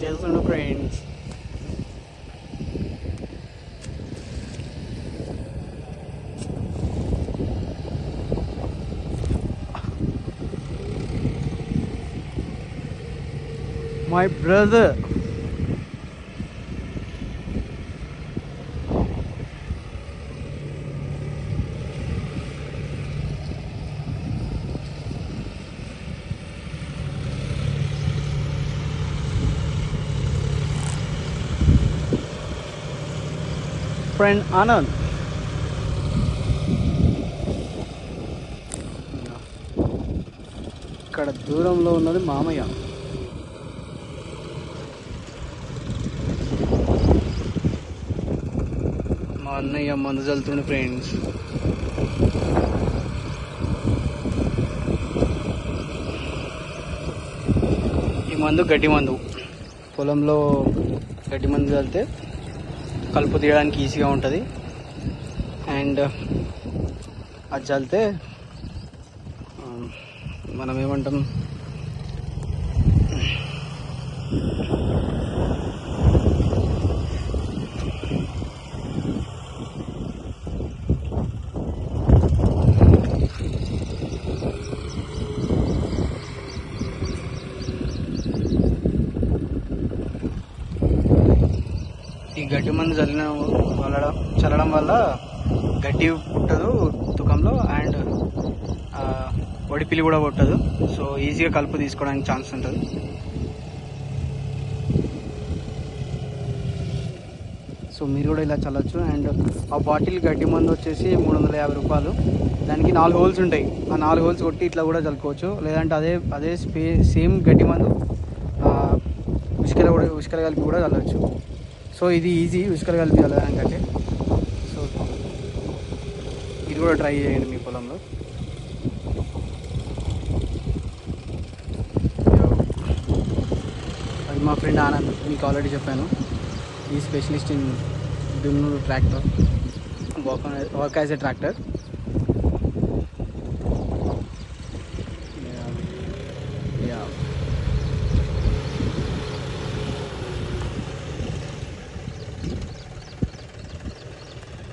చేస్తుండు friends. My brother. Friend Anand. ఇక్కడ దూరంలో ఉన్నది మామయ్య. మా అన్నయ్య మందు చల్లుతుండే ఫ్రెండ్స్. ఈ మందు గడ్డి మందు. పొలంలో గడ్డి మందు చల్లితే కలుపు తీయడానికి ఈజీగా ఉంటుంది. అండ్ అది చల్లితే మనం ఏమంటాం, ఈ గడ్డి మందు చల్లడం వల్ల గడ్డి పుట్టదు తుకంలో, అండ్ ఒడిపిలి కూడా పుట్టదు. సో ఈజీగా కలుపు తీసుకోవడానికి ఛాన్స్ ఉంటుంది. సో మీరు కూడా ఇలా చల్లచ్చు. అండ్ ఆ బాటిల్ గడ్డి మందు వచ్చేసి 350 రూపాయలు. దానికి 4 హోల్స్ ఉంటాయి. ఆ 4 హోల్స్ కొట్టి ఇట్లా కూడా చల్లుకోవచ్చు. లేదంటే అదే సేమ్ గడ్డి మందు ఉసుకల కలిపి కూడా చల్లవచ్చు. సో ఇది ఈజీ, ఉసుకలు కలిపి చల్లడానికంటే. సో ఇది కూడా ట్రై చేయండి మీ పొలంలో. అది మా ఫ్రెండ్ ఆనంద్, మీకు ఆల్రెడీ చెప్పాను. ఈ స్పెషలిస్ట్ ఇన్ దున్ను tractor, work as a tractor.